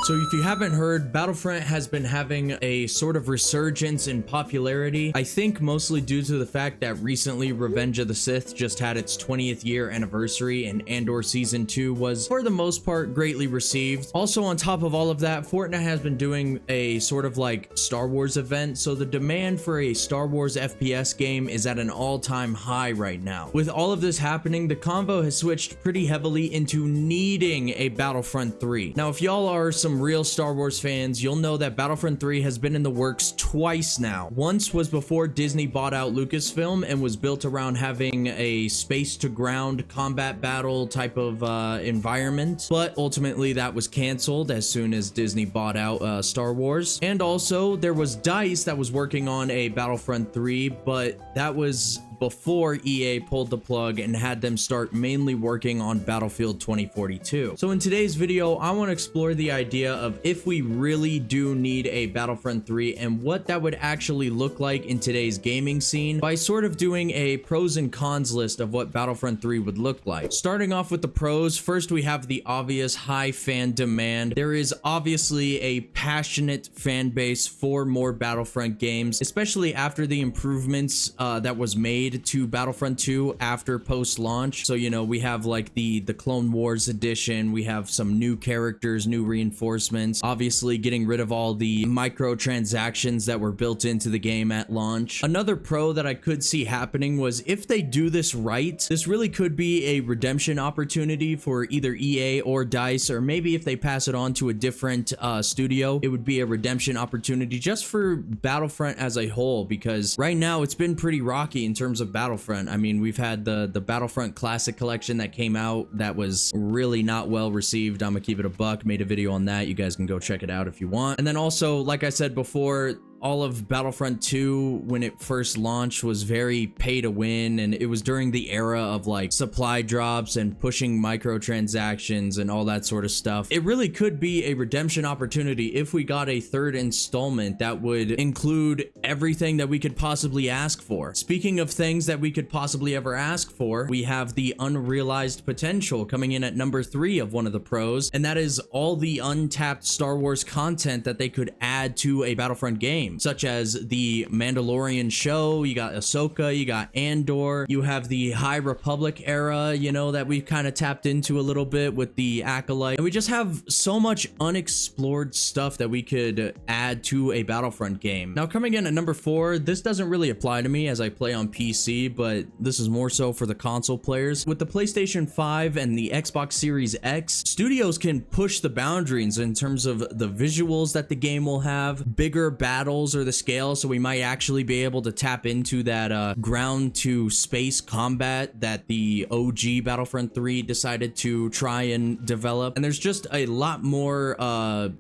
So if you haven't heard, Battlefront has been having a sort of resurgence in popularity. I think mostly due to the fact that recently Revenge of the Sith just had its 20th year anniversary, and Andor Season 2 was, for the most part, greatly received. Also, on top of all of that, Fortnite has been doing a sort of like Star Wars event, so the demand for a Star Wars FPS game is at an all-time high right now. With all of this happening, the convo has switched pretty heavily into needing a Battlefront 3. Now, if y'all are some real Star Wars fans, you'll know that Battlefront 3 has been in the works twice now. Once was before Disney bought out Lucasfilm and was built around having a space to ground combat battle type of environment, but ultimately that was canceled as soon as Disney bought out Star Wars. And also there was DICE that was working on a Battlefront 3, but that was before EA pulled the plug and had them start mainly working on Battlefield 2042. So in today's video, I want to explore the idea of if we really do need a Battlefront 3 and what that would actually look like in today's gaming scene by sort of doing a pros and cons list of what Battlefront 3 would look like. Starting off with the pros, first we have the obvious high fan demand. There is obviously a passionate fan base for more Battlefront games, especially after the improvements that was made to Battlefront 2 after post-launch. So, you know, we have like the Clone Wars edition, we have some new characters, new reinforcements, obviously getting rid of all the microtransactions that were built into the game at launch. Another pro that I could see happening was if they do this right, this really could be a redemption opportunity for either EA or DICE, or maybe if they pass it on to a different studio, it would be a redemption opportunity just for Battlefront as a whole, because right now it's been pretty rocky in terms of Battlefront. I mean, we've had the Battlefront Classic Collection that came out that was really not well received. I'm gonna keep it a buck, made a video on that. You guys can go check it out if you want. And then also, like I said before, all of Battlefront 2 when it first launched was very pay to win, and it was during the era of like supply drops and pushing microtransactions and all that sort of stuff. It really could be a redemption opportunity if we got a third installment that would include everything that we could possibly ask for. Speaking of things that we could possibly ever ask for, we have the unrealized potential coming in at number 3 of one of the pros, and that is all the untapped Star Wars content that they could add to a Battlefront game, such as the Mandalorian show. You got Ahsoka, you got Andor, you have the High Republic era, you know, that we've kind of tapped into a little bit with the Acolyte, and we just have so much unexplored stuff that we could add to a Battlefront game. Now, coming in at number 4, this doesn't really apply to me as I play on PC, but this is more so for the console players. With the PlayStation 5 and the Xbox Series X, studios can push the boundaries in terms of the visuals that the game will have, bigger battles or the scale, so we might actually be able to tap into that ground to space combat that the OG Battlefront 3 decided to try and develop. And there's just a lot more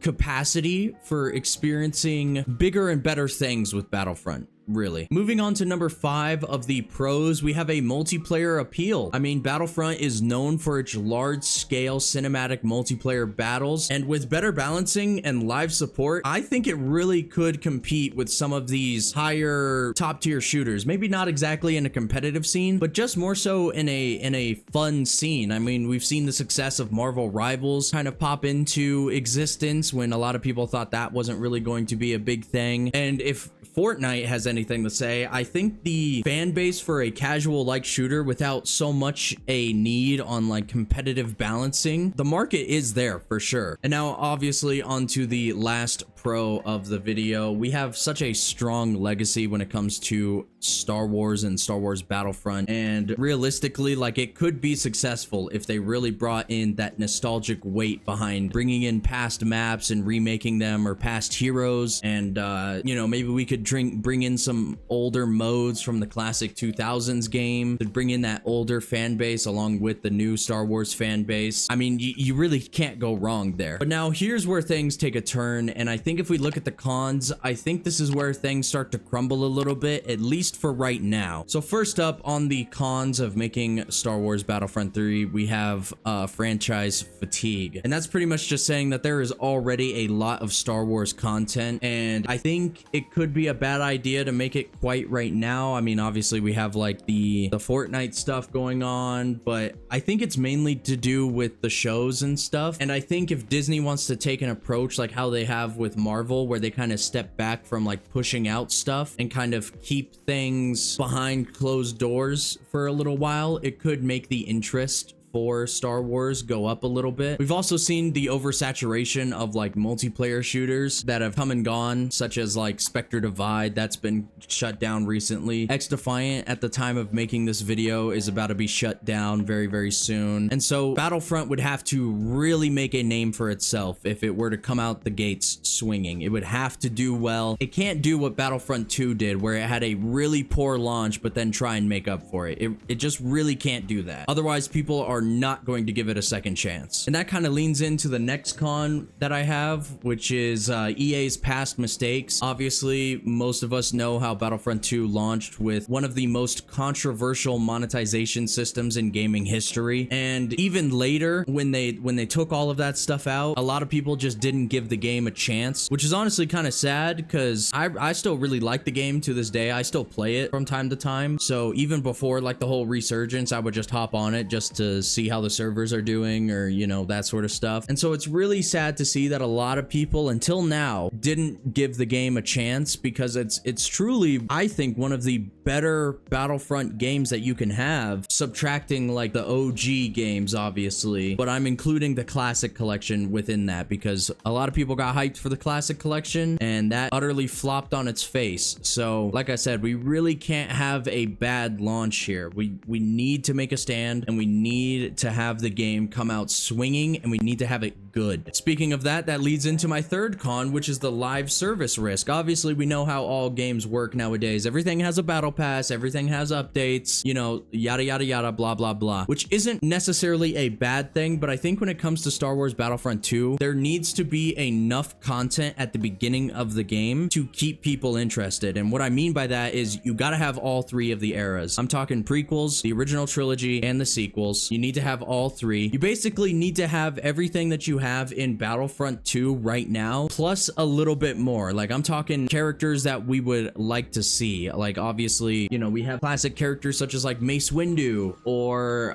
capacity for experiencing bigger and better things with Battlefront. Really. Moving on to number 5 of the pros, we have a multiplayer appeal. I mean, Battlefront is known for its large-scale cinematic multiplayer battles, and with better balancing and live support, I think it really could compete with some of these higher top-tier shooters. Maybe not exactly in a competitive scene, but just more so in a fun scene. I mean, we've seen the success of Marvel Rivals kind of pop into existence when a lot of people thought that wasn't really going to be a big thing. And if Fortnite has anything to say, I think the fan base for a casual like shooter without so much a need on like competitive balancing, the market is there for sure. And now obviously onto the last pro of the video, we have such a strong legacy when it comes to Star Wars and Star Wars Battlefront, and realistically, like, it could be successful if they really brought in that nostalgic weight behind bringing in past maps and remaking them, or past heroes, and you know, maybe we could bring in some older modes from the classic 2000s game to bring in that older fan base along with the new Star Wars fan base. I mean, you really can't go wrong there. But now here's where things take a turn, and I think think if we look at the cons, I think this is where things start to crumble a little bit, at least for right now. So first up on the cons of making Star Wars Battlefront 3, we have franchise fatigue. And that's pretty much just saying that there is already a lot of Star Wars content, and I think it could be a bad idea to make it quite right now. I mean, obviously we have like the Fortnite stuff going on, but I think it's mainly to do with the shows and stuff. And I think if Disney wants to take an approach like how they have with Marvel, where they kind of step back from like pushing out stuff and kind of keep things behind closed doors for a little while, it could make the interest for Star Wars go up a little bit. We've also seen the oversaturation of like multiplayer shooters that have come and gone, such as like Spectre Divide, that's been shut down recently. X Defiant at the time of making this video is about to be shut down very, very soon. And so Battlefront would have to really make a name for itself if it were to come out the gates swinging. It would have to do well. It can't do what Battlefront 2 did, where it had a really poor launch but then try and make up for it. It just really can't do that. Otherwise, people are not going to give it a second chance. And that kind of leans into the next con that I have, which is EA's past mistakes. Obviously, most of us know how Battlefront 2 launched with one of the most controversial monetization systems in gaming history. And even later, when they took all of that stuff out, a lot of people just didn't give the game a chance, which is honestly kind of sad, because I still really like the game to this day. I still play it from time to time. So even before like the whole resurgence, I would just hop on it just to see how the servers are doing, or you know, that sort of stuff. And so it's really sad to see that a lot of people until now didn't give the game a chance, because it's truly, I think, one of the better Battlefront games that you can have, subtracting like the OG games obviously, but I'm including the classic collection within that, because a lot of people got hyped for the classic collection and that utterly flopped on its face. So like I said, we really can't have a bad launch here. We need to make a stand, and we need to have the game come out swinging, and we need to have it good. Speaking of that, that leads into my third con, which is the live service risk. Obviously, we know how all games work nowadays. Everything has a battle pass, everything has updates, you know, yada yada yada, blah blah blah, which isn't necessarily a bad thing, but I think when it comes to Star Wars Battlefront 2, there needs to be enough content at the beginning of the game to keep people interested. And what I mean by that is you gotta have all three of the eras. I'm talking prequels, the original trilogy, and the sequels. You need to have all three. You basically need to have everything that you have in Battlefront 2 right now, plus a little bit more. Like, I'm talking characters that we would like to see. Like, obviously, you know, we have classic characters such as like Mace Windu, or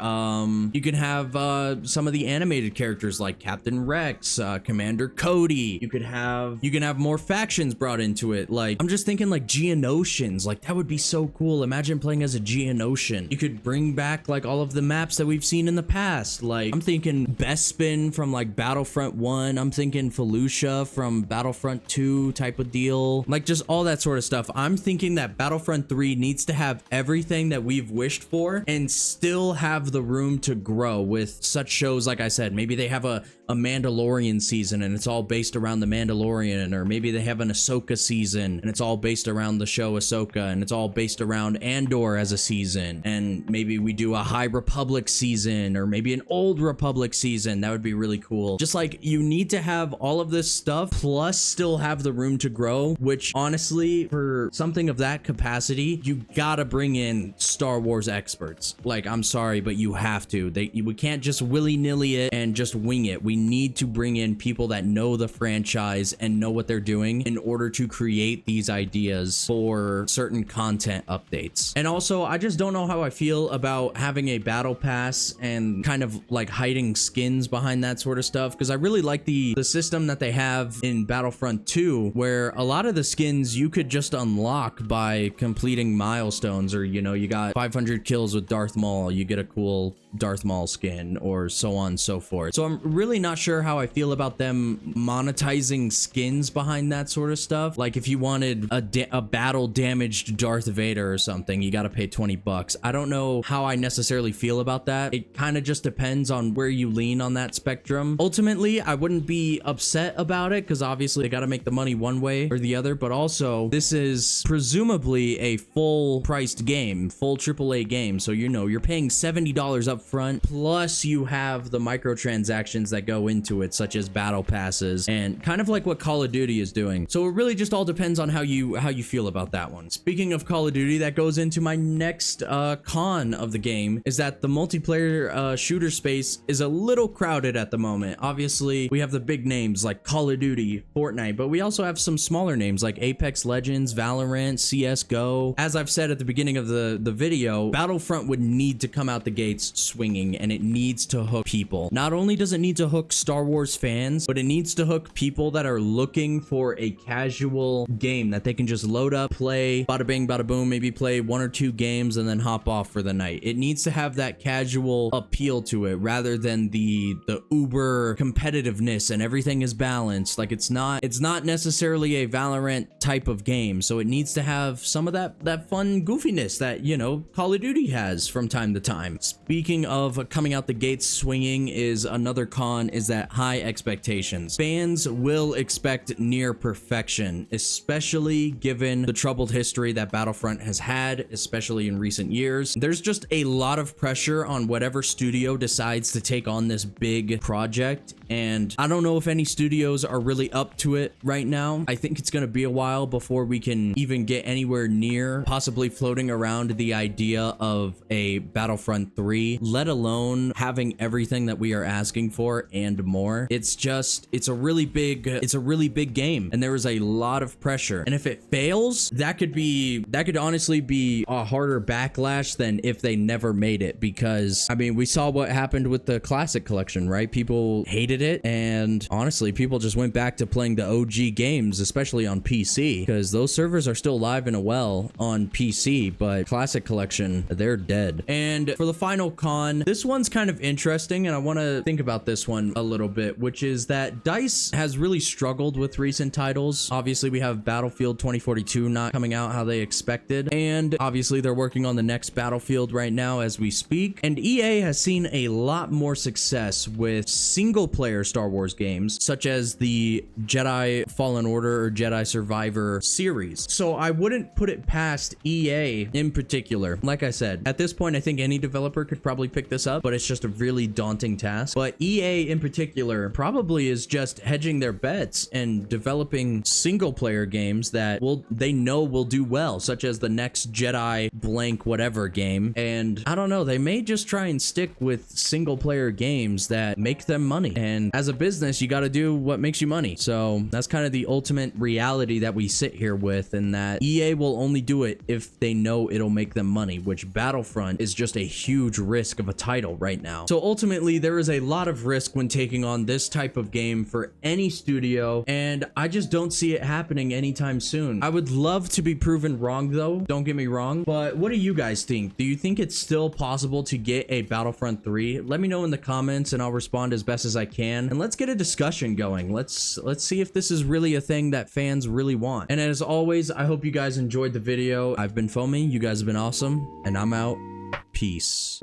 you can have some of the animated characters like Captain Rex, Commander Cody. You can have more factions brought into it. Like, I'm just thinking like Geonosians. Like, that would be so cool. Imagine playing as a Geonosian. You could bring back like all of the maps that we've seen in the past. Like, I'm thinking Bespin from like Battlefront 1. I'm thinking Felucia from Battlefront 2 type of deal. Like, just all that sort of stuff. I'm thinking that Battlefront 3 needs to have everything that we've wished for and still have the room to grow with such shows. Like I said, maybe they have a Mandalorian season and it's all based around the Mandalorian, or maybe they have an Ahsoka season and it's all based around the show Ahsoka, and it's all based around Andor as a season, and maybe we do a High Republic season, or maybe an Old Republic season. That would be really cool. Just like, you need to have all of this stuff plus still have the room to grow, which honestly, for something of that capacity, you gotta bring in Star Wars experts. Like, I'm sorry, but you have to. We can't just willy-nilly it and just wing it. We need to bring in people that know the franchise and know what they're doing in order to create these ideas for certain content updates. And also, I just don't know how I feel about having a battle pass and kind of like hiding skins behind that sort of stuff, because I really like the system that they have in Battlefront 2, where a lot of the skins you could just unlock by completing milestones, or, you know, you got 500 kills with Darth Maul, you get a cool Darth Maul skin, or so on and so forth. So I'm really not sure how I feel about them monetizing skins behind that sort of stuff. Like, if you wanted a battle damaged Darth Vader or something, you got to pay 20 bucks. I don't know how I necessarily feel about that. It kind of just depends on where you lean on that spectrum. Ultimately, I wouldn't be upset about it, because obviously they got to make the money one way or the other, but also this is presumably a full priced game, full AAA game. So, you know, you're paying $70 up up front, plus you have the microtransactions that go into it, such as battle passes, and kind of like what Call of Duty is doing. So it really just all depends on how you feel about that one. Speaking of Call of Duty, that goes into my next con of the game, is that the multiplayer shooter space is a little crowded at the moment. Obviously, we have the big names like Call of Duty, Fortnite, but we also have some smaller names like Apex Legends, Valorant, CSGO. As I've said at the beginning of the video, Battlefront would need to come out the gates swinging, and it needs to hook people. Not only does it need to hook Star Wars fans, but it needs to hook people that are looking for a casual game that they can just load up, play, bada bing, bada boom, maybe play 1 or 2 games and then hop off for the night. It needs to have that casual appeal to it rather than the uber competitiveness and everything is balanced. Like it's not necessarily a Valorant type of game, so it needs to have some of that fun goofiness that, you know, Call of Duty has from time to time. Speaking of coming out the gates swinging, is another con is that high expectations. Fans will expect near perfection, especially given the troubled history that Battlefront has had, especially in recent years. There's just a lot of pressure on whatever studio decides to take on this big project, and I don't know if any studios are really up to it right now. I think it's going to be a while before we can even get anywhere near possibly floating around the idea of a Battlefront 3, let alone having everything that we are asking for and more. It's a really big game, and there is a lot of pressure, and if it fails, that could honestly be a harder backlash than if they never made it, because I mean, we saw what happened with the classic collection, right? People hated it, and honestly, people just went back to playing the OG games, especially on PC, because those servers are still alive and well on PC, but classic collection, they're dead. And for the final con, this one's kind of interesting, and I want to think about this one a little bit, which is that DICE has really struggled with recent titles. Obviously, we have Battlefield 2042 not coming out how they expected, and obviously they're working on the next Battlefield right now as we speak, and EA has seen a lot more success with single-player Star Wars games, such as the Jedi Fallen Order or Jedi Survivor series. So I wouldn't put it past EA in particular. Like I said, at this point, I think any developer could probably pick this up, but it's just a really daunting task. But EA in particular probably is just hedging their bets and developing single-player games that they know will do well, such as the next Jedi blank whatever game. And I don't know, they may just try and stick with single-player games that make them money. And as a business, you got to do what makes you money. So that's kind of the ultimate reality that we sit here with, and that EA will only do it if they know it'll make them money, which Battlefront is just a huge risk of a title right now. So ultimately, there is a lot of risk when taking on this type of game for any studio, and I just don't see it happening anytime soon. I would love to be proven wrong though, don't get me wrong, but what do you guys think? Do you think it's still possible to get a Battlefront 3? Let me know in the comments and I'll respond as best as I can, and let's get a discussion going. Let's see if this is really a thing that fans really want. And as always, I hope you guys enjoyed the video. I've been iFoamyy, you guys have been awesome, and I'm out. Peace.